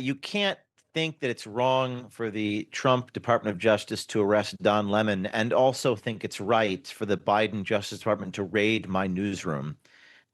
you can't think that it's wrong for the Trump Department of Justice to arrest Don Lemon and also think it's right for the Biden Justice Department to raid my newsroom.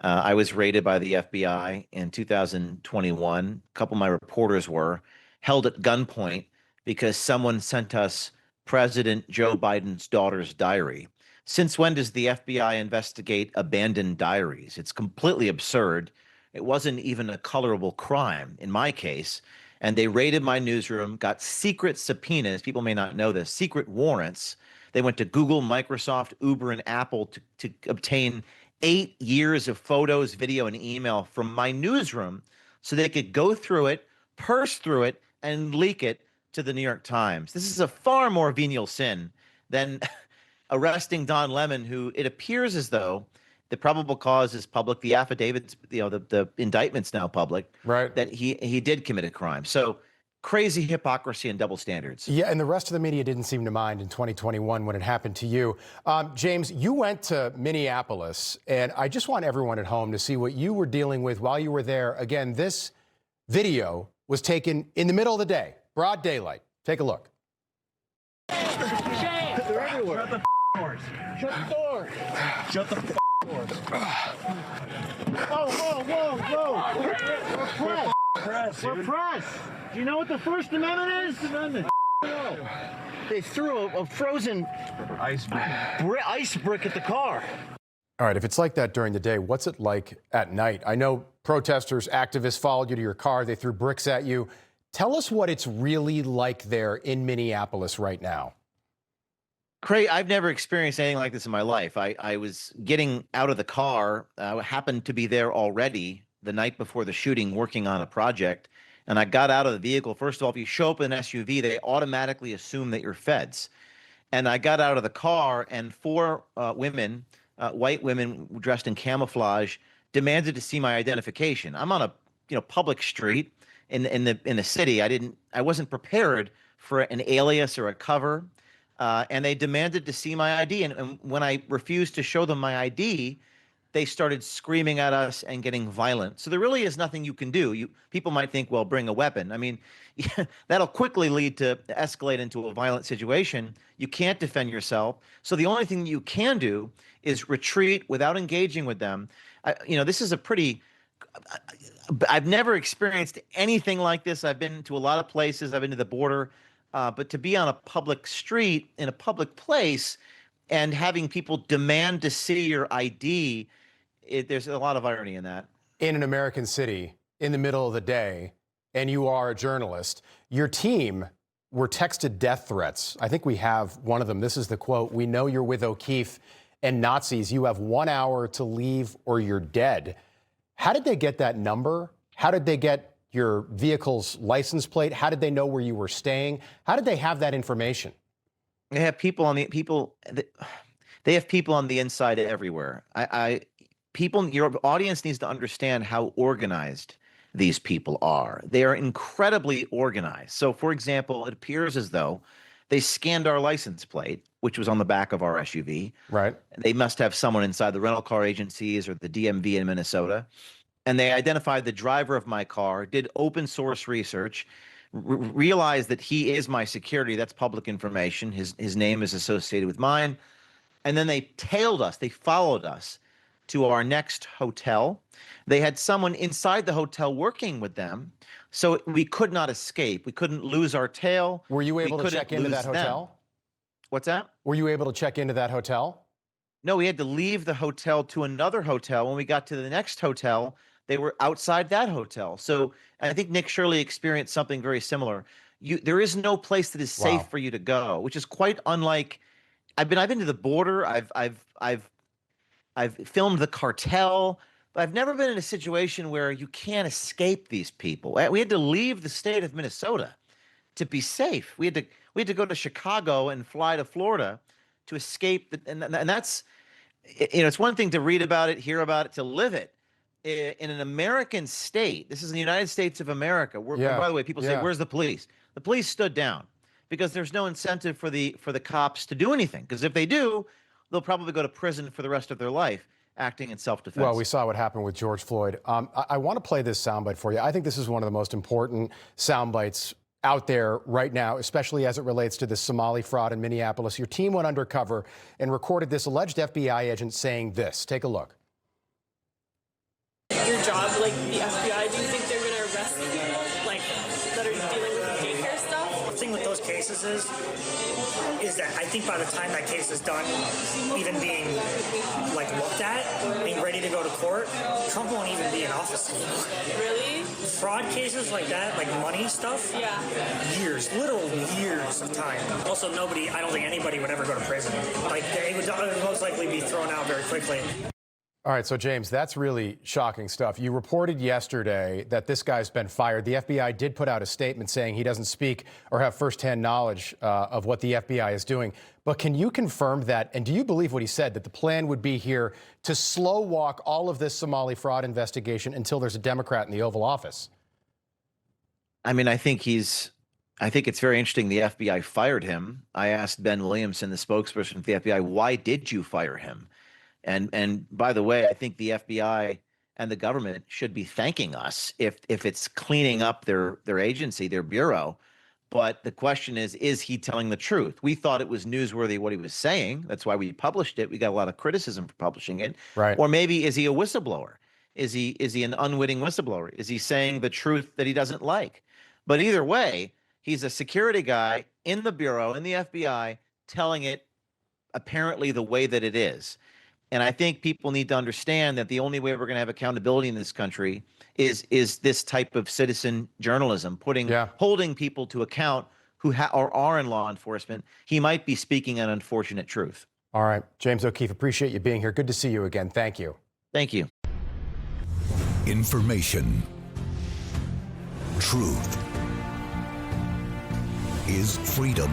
I was raided by the FBI in 2021. A couple of my reporters were held at gunpoint because someone sent us President Joe Biden's daughter's diary. Since when does the FBI investigate abandoned diaries? It's completely absurd. It wasn't even a colorable crime in my case. And they raided my newsroom, got secret subpoenas. People may not know this, secret warrants. They went to Google, Microsoft, Uber, and Apple to obtain 8 years of photos, video, and email from my newsroom so they could go through it, purse through it, and leak it to the New York Times. This is a far more venial sin than arresting Don Lemon, who it appears as though the probable cause is public. The affidavits, the indictment's now public, right? That he did commit a crime. So crazy hypocrisy and double standards. Yeah, and the rest of the media didn't seem to mind in 2021 when it happened to you. James, you went to Minneapolis, and I just want everyone at home to see what you were dealing with while you were there. Again, this video was taken in the middle of the day, broad daylight. Take a look. Shane, they're everywhere. Shut the doors. Shut the door. Shut the doors. Whoa. We're press. We're press. Do you know what the First Amendment is? Amendment. They threw a frozen ice brick at the car. All right, if it's like that during the day, what's it like at night? I know protesters, activists followed you to your car. They threw bricks at you. Tell us what it's really like there in Minneapolis right now. Craig, I've never experienced anything like this in my life. I was getting out of the car. I happened to be there already the night before the shooting working on a project. And I got out of the vehicle. First of all, if you show up in an SUV, they automatically assume that you're feds. And I got out of the car, and four women, white women dressed in camouflage, demanded to see my identification. I'm on a public street in the city. I wasn't prepared for an alias or a cover. And they demanded to see my ID. And when I refused to show them my ID, they started screaming at us and getting violent. So there really is nothing you can do. People might think, well, bring a weapon. I mean, that'll quickly lead to escalate into a violent situation. You can't defend yourself. So the only thing you can do is retreat without engaging with them. This is I've never experienced anything like this. I've been to a lot of places. I've been to the border. But to be on a public street in a public place and having people demand to see your ID, there's a lot of irony in that. In an American city, in the middle of the day, and you are a journalist, your team were texted death threats. I think we have one of them. This is the quote: "We know you're with O'Keefe and Nazis. You have 1 hour to leave or you're dead." How did they get that number? How did they get your vehicle's license plate? How did they know where you were staying? How did they have that information? They have people they have people on the inside everywhere. Your audience needs to understand how organized these people are. They are incredibly organized. So, for example, it appears as though they scanned our license plate, which was on the back of our SUV. Right. They must have someone inside the rental car agencies or the DMV in Minnesota. And they identified the driver of my car, did open source research, realized that he is my security. That's public information. His name is associated with mine. And then they tailed us. They followed us to our next hotel. They had someone inside the hotel working with them, so we could not escape. We couldn't lose our tail. Were you able to check into that hotel? Them. What's that? Were you able to check into that hotel? No, we had to leave the hotel to another hotel. When we got to the next hotel, they were outside that hotel. So I think Nick Shirley experienced something very similar. There is no place that is safe for you to go, which is quite unlike. I've been to the border. I've filmed the cartel, but I've never been in a situation where you can't escape these people. We had to leave the state of Minnesota to be safe. We had to go to Chicago and fly to Florida to escape. And that's, it's one thing to read about it, hear about it, to live it. In an American state, this is the United States of America. By the way, people say, "Where's the police?" The police stood down because there's no incentive for the cops to do anything. Because if they do, they'll probably go to prison for the rest of their life. acting in self-defense. Well, we saw what happened with George Floyd. I want to play this soundbite for you. I think this is one of the most important soundbites out there right now, especially as it relates to the Somali fraud in Minneapolis. Your team went undercover and recorded this alleged FBI agent saying this. Take a look. Your job, like the FBI, do you think they're going to arrest people, like, that are dealing with the daycare stuff? The thing with those cases is that I think by the time that case is done, even being like looked at, being ready to go to court, Trump won't even be in office anymore. Really? Fraud cases like that, like money stuff, Yeah. years, literal years of time. Also, I don't think anybody would ever go to prison. Like, they would most likely be thrown out very quickly. All right, so James, that's really shocking stuff. You reported yesterday that this guy's been fired. The FBI did put out a statement saying he doesn't speak or have firsthand knowledge of what the FBI is doing. But can you confirm that, and do you believe what he said, that the plan would be here to slow walk all of this Somali fraud investigation until there's a Democrat in the Oval Office? I mean, I think it's very interesting the FBI fired him. I asked Ben Williamson, the spokesperson for the FBI, why did you fire him? And by the way, I think the FBI and the government should be thanking us if it's cleaning up their agency, their bureau. But the question is he telling the truth? We thought it was newsworthy what he was saying. That's why we published it. We got a lot of criticism for publishing it. Right. Or maybe is he a whistleblower? Is he an unwitting whistleblower? Is he saying the truth that he doesn't like? But either way, he's a security guy in the bureau, in the FBI, telling it apparently the way that it is. And I think people need to understand that the only way we're going to have accountability in this country is this type of citizen journalism, holding people to account who are in law enforcement. He might be speaking an unfortunate truth. All right, James O'Keefe, appreciate you being here. Good to see you again. Thank you. Thank you. Information. Truth is freedom.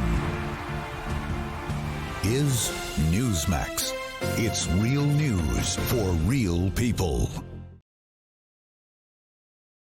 Is Newsmax. It's real news for real people.